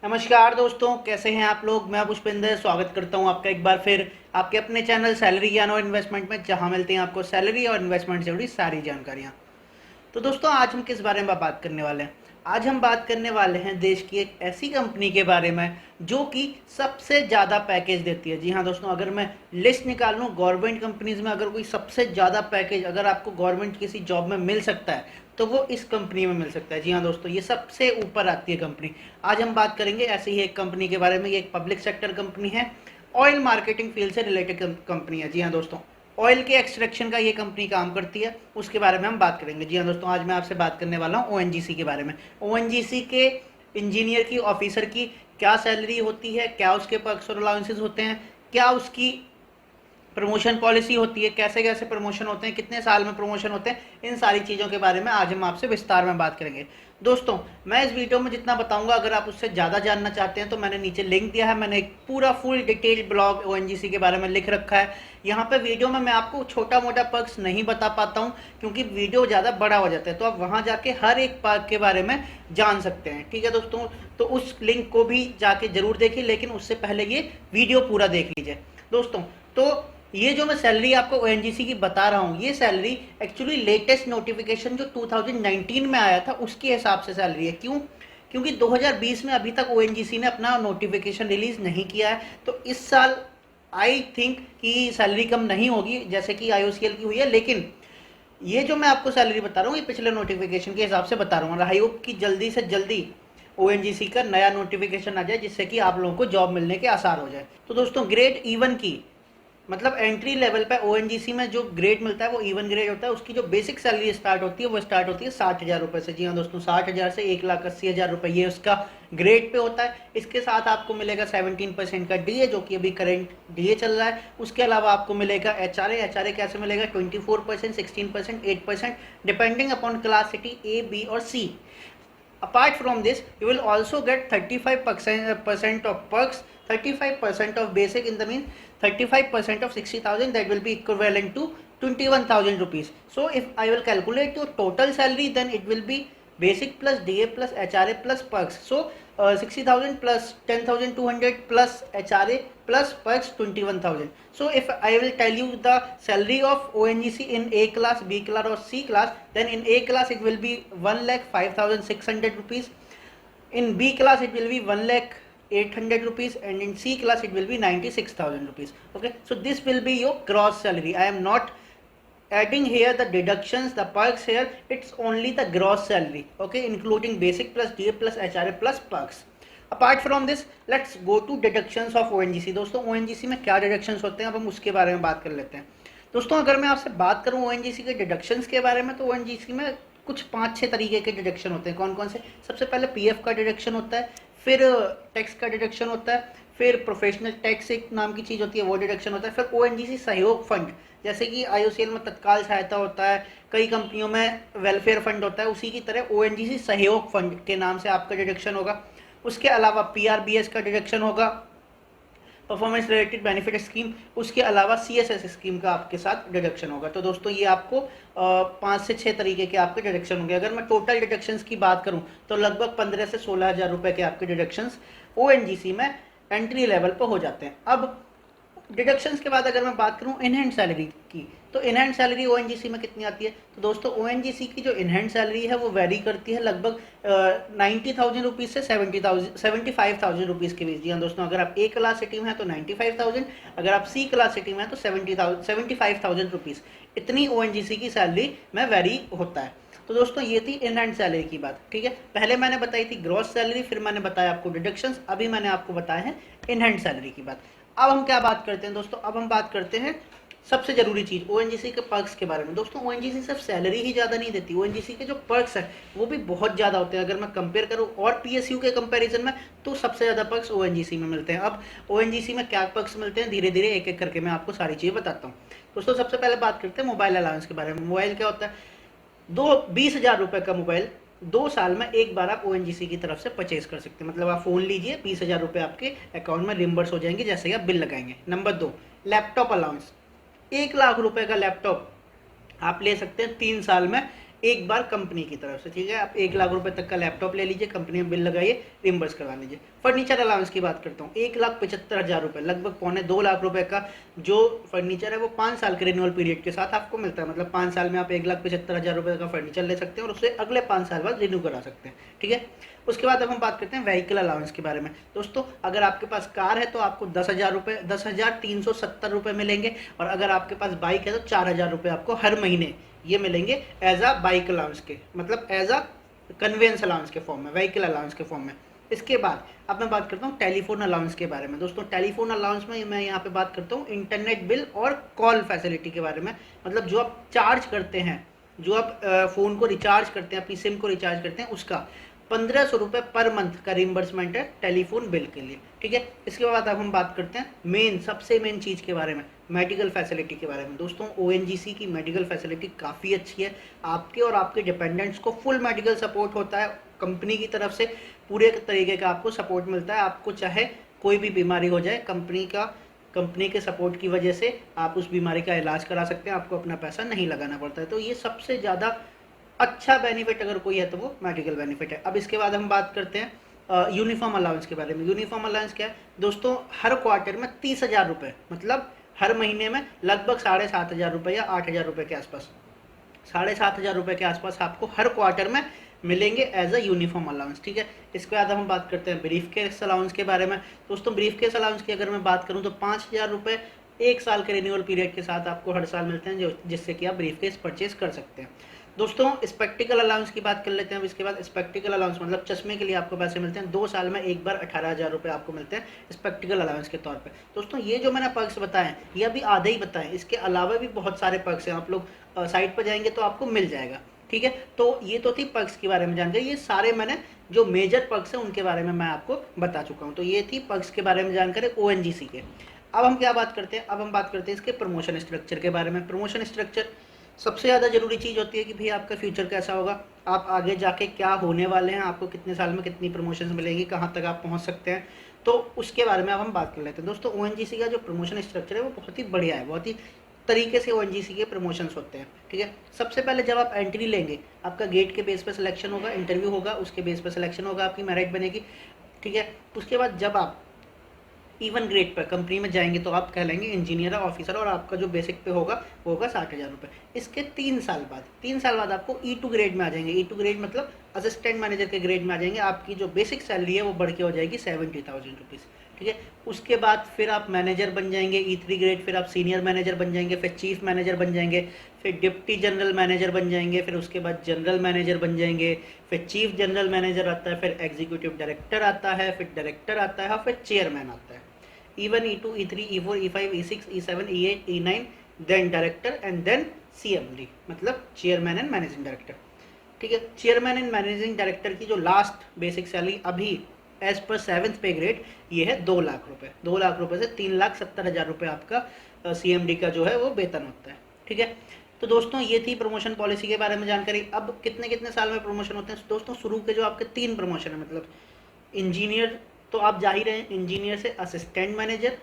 नमस्कार दोस्तों, कैसे हैं आप लोग। मैं पुष्पेंद्र स्वागत करता हूं आपका एक बार फिर आपके अपने चैनल सैलरी ज्ञान और इन्वेस्टमेंट में, जहां मिलती हैं आपको सैलरी और इन्वेस्टमेंट से जुड़ी सारी जानकारियां। तो दोस्तों, आज हम किस बारे में बात करने वाले हैं। आज हम बात करने वाले हैं देश की एक ऐसी कंपनी के बारे में जो कि सबसे ज़्यादा पैकेज देती है। जी हाँ दोस्तों, अगर मैं लिस्ट निकाल लूँ गवर्नमेंट कंपनीज में, अगर कोई सबसे ज़्यादा पैकेज अगर आपको गवर्नमेंट किसी जॉब में मिल सकता है तो वो इस कंपनी में मिल सकता है। जी हाँ दोस्तों, ये सबसे ऊपर आती है कंपनी। आज हम बात करेंगे ऐसी ही एक कंपनी के बारे में। ये एक पब्लिक सेक्टर कंपनी है, ऑयल मार्केटिंग फील्ड से रिलेटेड कंपनी है। जी हाँ दोस्तों, ऑयल के एक्सट्रैक्शन का ये कंपनी काम करती है, उसके बारे में हम बात करेंगे। जी हाँ दोस्तों, आज मैं आपसे बात करने वाला हूँ ओएनजीसी के बारे में। ओएनजीसी के इंजीनियर की, ऑफिसर की क्या सैलरी होती है, क्या उसके पर्क्स और अलाउंसेस होते हैं, क्या उसकी प्रमोशन पॉलिसी होती है, कैसे कैसे प्रमोशन होते हैं, कितने साल में प्रमोशन होते हैं, इन सारी चीज़ों के बारे में आज हम आपसे विस्तार में बात करेंगे। दोस्तों, मैं इस वीडियो में जितना बताऊंगा, अगर आप उससे ज़्यादा जानना चाहते हैं तो मैंने नीचे लिंक दिया है। मैंने एक पूरा फुल डिटेल ब्लॉग ओएनजीसी के बारे में लिख रखा है। यहाँ पे वीडियो में मैं आपको छोटा मोटा पर्क्स नहीं बता पाता हूँ क्योंकि वीडियो ज़्यादा बड़ा हो जाता है, तो आप वहाँ जाके हर एक पर्क के बारे में जान सकते हैं। ठीक है दोस्तों, तो उस लिंक को भी जाके जरूर देखिए, लेकिन उससे पहले ये वीडियो पूरा देख लीजिए दोस्तों। तो ये जो मैं सैलरी आपको ओएनजीसी की बता रहा हूँ, ये सैलरी एक्चुअली लेटेस्ट नोटिफिकेशन जो 2019 में आया था उसके हिसाब से सैलरी है। क्यों? क्योंकि 2020 में अभी तक ओएनजीसी ने अपना नोटिफिकेशन रिलीज नहीं किया है, तो इस साल आई थिंक कि सैलरी कम नहीं होगी जैसे कि आईओसीएल की हुई है। लेकिन ये जो मैं आपको सैलरी बता रहा हूँ ये पिछले नोटिफिकेशन के हिसाब से बता रहा हूँ, और आई होप कि जल्दी से जल्दी ओएनजीसी का नया नोटिफिकेशन आ जाए जिससे कि आप लोगों को जॉब मिलने के आसार हो जाए। तो दोस्तों, ग्रेड E1 की, मतलब एंट्री लेवल पे ओएनजीसी में जो ग्रेड मिलता है वो E1 ग्रेड होता है। उसकी जो बेसिक सैलरी स्टार्ट होती है वो स्टार्ट होती है 60,000 रुपये से। जी हाँ दोस्तों, 60,000 से 1,80,000 रुपये ये उसका ग्रेड पे होता है। इसके साथ आपको मिलेगा 17% का डीए, जो कि अभी करंट डीए चल रहा है। उसके अलावा आपको मिलेगा एचआरए। एचआरए कैसे मिलेगा? 24%, 16%, 8%, depending upon class city A, B और C। Apart from this, you will also get 35% of perks, 35% of basic, in the means 35% of 60,000, that will be equivalent to 21,000 rupees. So if I will calculate your total salary, then it will be basic plus DA plus HRA plus perks. So 60,000 plus 10,200 plus HRA plus perks 21,000. So if I will tell you the salary of ONGC in A class, B class or C class, then in A class it will be 1,05,600 rupees. In B class it will be 1,08,000 rupees, and in C class it will be 96,000 rupees. Okay, so this will be your gross salary. I am not adding here the deductions, the perks here. It's only the gross salary, okay, including basic plus DA plus HRA plus perks. Apart from this, let's go to deductions of ONGC. दोस्तों, ONGC में क्या deductions होते हैं, अब हम उसके बारे में बात कर लेते हैं। दोस्तों, अगर मैं आपसे बात करूं ONGC के डिडक्शंस के बारे में, तो ONGC में कुछ 5-6 तरीके के डिडक्शन होते हैं। कौन कौन से? सबसे पहले पीएफ का डिडक्शन होता है, फिर टैक्स का डिडक्शन होता है, फिर प्रोफेशनल टैक्स एक नाम की चीज़ होती है वो डिडक्शन होता है, फिर ओएनजीसी सहयोग फंड, जैसे कि आईओसीएल में तत्काल सहायता होता है, कई कंपनियों में वेलफेयर फंड होता है, उसी की तरह ओएनजीसी सहयोग फंड के नाम से आपका डिडक्शन होगा। उसके अलावा पीआरबीएस का डिडक्शन होगा, परफॉर्मेंस रिलेटेड बेनिफिट स्कीम। उसके अलावा सीएसएस स्कीम का आपके साथ डिडक्शन होगा। तो दोस्तों, ये आपको 5 से 6 तरीके के आपके डिडक्शन होंगे। अगर मैं टोटल डिडक्शंस की बात करूं तो लगभग 15 से 16,000 रुपए के आपके डिडक्शंस ओएनजीसी में एंट्री लेवल पर हो जाते हैं। अब डिडक्शंस के बाद अगर मैं बात करूं इनहैंड सैलरी की, तो इनहैंड सैलरी ओएनजीसी में कितनी आती है? तो दोस्तों, ओएनजीसी की जो इनहैंड सैलरी है वो वेरी करती है लगभग 90,000 रुपीज़ से 75,000 रुपीज़ के बीच। जी हाँ दोस्तों, अगर आप ए क्लास सिटी में है तो 95,000, अगर आप सी क्लास सिटी में है तो 75,000 रुपीज़, इतनी ओएनजीसी की सैलरी में वेरी होता है। तो दोस्तों, ये थी इन हैंड सैलरी की बात। ठीक है, पहले मैंने बताई थी ग्रॉस सैलरी, फिर मैंने बताया आपको डिडक्शंस, अभी मैंने आपको बताया है इन हैंड सैलरी की बात। अब हम क्या बात करते हैं दोस्तों? अब हम बात करते हैं सबसे जरूरी चीज ओएनजीसी के पर्क्स के बारे में। दोस्तों, ओएनजीसी सिर्फ सैलरी ही ज्यादा नहीं देती, ओएनजीसी के जो पर्क्स है वो भी बहुत ज्यादा होते हैं। अगर मैं कंपेयर करूं और पीएसयू के कंपैरिजन में, तो सबसे ज्यादा पर्क्स ओएनजीसी में मिलते हैं। अब ओएनजीसी में क्या पर्क्स मिलते हैं, धीरे धीरे एक एक करके मैं आपको सारी चीजें बताता हूँ। दोस्तों, सबसे पहले बात करते हैं मोबाइल अलाउंस के बारे में। मोबाइल क्या होता है? 20,000 रुपए का मोबाइल 2 साल में एक बार आप ओएनजीसी की तरफ से परचेज कर सकते हैं। मतलब आप फोन लीजिए, 20,000 रुपए आपके अकाउंट में रिम्बर्स हो जाएंगे जैसे ही आप बिल लगाएंगे। Number 2, laptop allowance. 1 लाख रुपए का लैपटॉप आप ले सकते हैं 3 साल में एक बार कंपनी की तरफ से, ठीक है। आप 1 लाख रुपए तक का लैपटॉप ले लीजिए, कंपनी में बिल लगाइए, रिम्बर्स करवा लीजिए। फर्नीचर अलाउंस की बात करता हूँ, 1,75,000 रुपये, लगभग 2.25 लाख रुपए का जो फर्नीचर है वो 5 साल के रिन्यूअल पीरियड के साथ आपको मिलता है। मतलब 5 साल में आप 1,75,000 रुपये का फर्नीचर ले सकते हैं और उसे अगले 5 साल बाद रिन्यू करा सकते हैं, ठीक है। उसके बाद अब हम बात करते हैं व्हीकल अलाउंस के बारे में। दोस्तों अगर आपके पास कार है तो आपको 10,000 रुपये, 10,370 रुपये मिलेंगे, और अगर आपके पास बाइक है तो 4,000 रुपये आपको हर महीने ये मिलेंगे एज अ बाइक अलाउंस के, मतलब एज अ कन्वेंस अलाउंस के फॉर्म में, व्हीकल अलाउंस के फॉर्म में। इसके बाद अब मैं बात करता हूँ टेलीफोन अलाउंस के बारे में। दोस्तों टेलीफोन अलाउंस में मैं यहाँ पे बात करता हूँ इंटरनेट बिल और कॉल फैसिलिटी के बारे में। मतलब जो आप चार्ज करते हैं, जो आप फ़ोन को रिचार्ज करते हैं, अपनी सिम को रिचार्ज करते हैं, उसका 1,500 रुपये पर मंथ का रिम्बर्समेंट है टेलीफोन बिल के लिए, ठीक है। इसके बाद अब हम बात करते हैं सबसे मेन चीज़ के बारे में, मेडिकल फैसिलिटी के बारे में। दोस्तों ओएनजीसी की मेडिकल फैसिलिटी काफ़ी अच्छी है, आपके और आपके डिपेंडेंट्स को फुल मेडिकल सपोर्ट होता है कंपनी की तरफ से, पूरे तरीके का आपको सपोर्ट मिलता है। आपको चाहे कोई भी बीमारी हो जाए, कंपनी के सपोर्ट की वजह से आप उस बीमारी का इलाज करा सकते हैं, आपको अपना पैसा नहीं लगाना पड़ता है। तो ये सबसे ज़्यादा अच्छा बेनिफिट अगर कोई है तो वो मेडिकल बेनिफिट है। अब इसके बाद हम बात करते हैं यूनिफॉर्म अलाउंस के बारे में। यूनिफॉर्म अलाउंस क्या है दोस्तों, हर क्वार्टर में 30,000 रुपये, मतलब हर महीने में लगभग 7,500 रुपये या 8,000 रुपये के आसपास, 7,500 रुपये के आसपास आपको हर क्वार्टर में मिलेंगे एज अ यूनिफॉर्म अलाउंस, ठीक है। इसके बाद हम बात करते हैं ब्रीफ केस अलाउंस के बारे में। दोस्तों ब्रीफ केस अलाउंस की अगर मैं बात करूं तो 5,000 रुपये 1 साल के रिन्यूअल पीरियड के साथ आपको हर साल मिलते हैं, जो जिससे कि आप ब्रीफ केस परचेज कर सकते हैं। दोस्तों स्पेक्टिकल अलाउंस की बात कर लेते हैं। अब इसके बाद स्पेक्टिकल अलाउंस मतलब चश्मे के लिए आपको पैसे मिलते हैं, 2 साल में एक बार 18,000 रुपये आपको मिलते हैं स्पेक्टिकल अलाउंस के तौर पे। दोस्तों ये जो मैंने पर्क्स बताए ये अभी आधे ही बताए, इसके अलावा भी बहुत सारे पर्क्स हैं, आप लोग साइट पर जाएंगे तो आपको मिल जाएगा, ठीक है। तो ये तो थी पर्क्स के बारे में जानकारी, ये सारे मैंने जो मेजर पर्क्स हैं उनके बारे में मैं आपको बता चुका हूँ। तो ये थी पर्क्स के बारे में जानकारी ओएनजीसी के। अब हम क्या बात करते हैं, अब हम बात करते हैं इसके प्रमोशन स्ट्रक्चर के बारे में। प्रमोशन स्ट्रक्चर सबसे ज़्यादा ज़रूरी चीज़ होती है कि भाई आपका फ्यूचर कैसा होगा, आप आगे जाके क्या होने वाले हैं, आपको कितने साल में कितनी प्रमोशंस मिलेगी, कहाँ तक आप पहुँच सकते हैं, तो उसके बारे में अब हम बात कर लेते हैं। दोस्तों ओएनजीसी का जो प्रमोशन स्ट्रक्चर है वो बहुत ही बढ़िया है, बहुत ही तरीके से ओएनजीसी के प्रमोशंस होते हैं, ठीक है। सबसे पहले जब आप एंट्री लेंगे, आपका गेट के बेस पर सिलेक्शन होगा, इंटरव्यू होगा, उसके बेस पर सिलेक्शन होगा, आपकी मेरिट बनेगी, ठीक है। उसके बाद जब आप इवन ग्रेड पर कंपनी में जाएंगे तो आप कहलाएंगे इंजीनियर ऑफिसर, और आपका जो बेसिक पे होगा वो होगा 60,000 रुपये। इसके 3 साल बाद आपको E2 ग्रेड में आ जाएंगे। E2 ग्रेड मतलब असिस्टेंट मैनेजर के ग्रेड में आ जाएंगे, आपकी जो बेसिक सैलरी है वो बढ़ के हो जाएगी 70,000 रुपीज़, ठीक है। उसके बाद फिर आप मैनेजर बन जाएंगे E3 ग्रेड, फिर आप सीनियर मैनेजर बन जाएंगे, फिर चीफ मैनेजर बन जाएंगे, फिर डिप्टी जनरल मैनेजर बन जाएंगे, फिर उसके बाद जनरल मैनेजर बन जाएंगे, फिर चीफ जनरल मैनेजर आता है, फिर एग्जीक्यूटिव डायरेक्टर आता है, फिर डायरेक्टर आता है, फिर चेयरमैन आता है। E1, E2, E3, E4, E5, E6, E7, E8, E9, then director and then CMD, मतलब चेयरमैन एंड मैनेजिंग डायरेक्टर, ठीक है। चेयरमैन एंड मैनेजिंग डायरेक्टर की जो लास्ट बेसिक सैलरी अभी एज पर 7th पे ग्रेड ये है 2 लाख रुपये। 2 लाख रुपये से 3,70,000 रुपये आपका CMD का जो है वो वेतन होता है, ठीक है। तो दोस्तों ये थी प्रमोशन पॉलिसी के बारे में जानकारी। अब कितने कितने साल में प्रमोशन होते हैं दोस्तों, शुरू के जो आपके 3 प्रमोशन है, मतलब इंजीनियर तो आप जा ही रहे हैं, इंजीनियर से असिस्टेंट मैनेजर,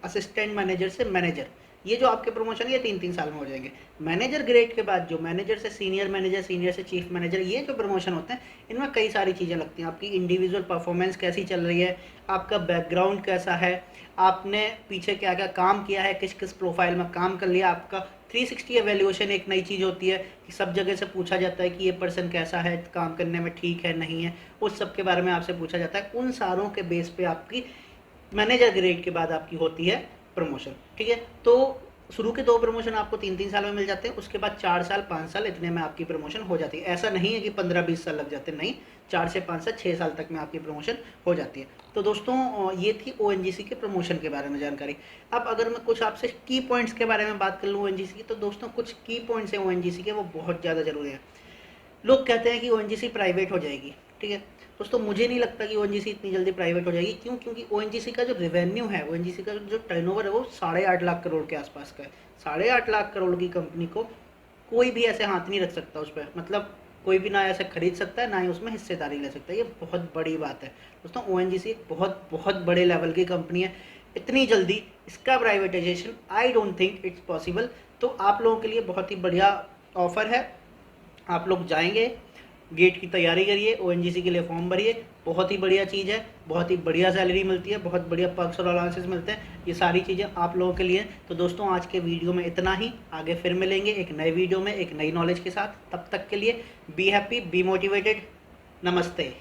असिस्टेंट मैनेजर से मैनेजर, ये जो आपके प्रमोशन है ये 3-3 साल में हो जाएंगे। मैनेजर ग्रेड के बाद जो मैनेजर से सीनियर मैनेजर, सीनियर से चीफ मैनेजर, ये जो प्रमोशन होते हैं इनमें कई सारी चीज़ें लगती हैं। आपकी इंडिविजुअल परफॉर्मेंस कैसी चल रही है, आपका बैकग्राउंड कैसा है, आपने पीछे क्या क्या काम किया है, किस किस प्रोफाइल में काम कर लिया, आपका 360 एवेल्यूएशन एक नई चीज़ होती है कि सब जगह से पूछा जाता है कि ये पर्सन कैसा है, काम करने में ठीक है नहीं है, उस सब के बारे में आपसे पूछा जाता है। उन सारों के बेस पे आपकी मैनेजर ग्रेड के बाद आपकी होती है प्रमोशन, ठीक है। तो शुरू के 2 प्रमोशन आपको 3-3 साल में मिल जाते हैं, उसके बाद 4 साल 5 साल इतने में आपकी प्रमोशन हो जाती है। ऐसा नहीं है कि 15-20 साल लग जाते हैं, नहीं, 4 से 5 से 6 साल तक में आपकी प्रमोशन हो जाती है। तो दोस्तों ये थी ओएनजीसी के प्रमोशन के बारे में जानकारी। अब अगर मैं कुछ आपसे की पॉइंट्स के बारे में बात कर लूँ ओएनजीसी की, तो दोस्तों कुछ की पॉइंट्स हैं ओएनजीसी के, वो बहुत ज़्यादा जरूरी है। लोग कहते हैं कि ओएनजीसी प्राइवेट हो जाएगी, ठीक है। दोस्तों मुझे नहीं लगता कि ओएनजीसी इतनी जल्दी प्राइवेट हो जाएगी। क्यों? क्योंकि ओएनजीसी का जो रेवेन्यू है, ओएनजीसी का जो टर्नओवर है वो 8.5 लाख करोड़ के आसपास का है। 8.5 लाख करोड़ की कंपनी को कोई भी ऐसे हाथ नहीं रख सकता उस पर, मतलब कोई भी ना ऐसे खरीद सकता है, ना ही उसमें हिस्सेदारी ले सकता है। ये बहुत बड़ी बात है दोस्तों। ओएनजीसी एक बहुत बहुत बड़े लेवल की कंपनी है, इतनी जल्दी इसका privatisation I don't think it's possible. तो आप लोगों के लिए बहुत ही बढ़िया ऑफर है, आप लोग जाएंगे, गेट की तैयारी करिए, ओएनजीसी के लिए फॉर्म भरिए। बहुत ही बढ़िया चीज़ है, बहुत ही बढ़िया सैलरी मिलती है, बहुत बढ़िया पर्क्स और अलाउंसेस मिलते हैं। ये सारी चीज़ें आप लोगों के लिए। तो दोस्तों आज के वीडियो में इतना ही, आगे फिर मिलेंगे एक नए वीडियो में एक नई नॉलेज के साथ। तब तक के लिए बी हैप्पी, बी मोटिवेटेड। नमस्ते।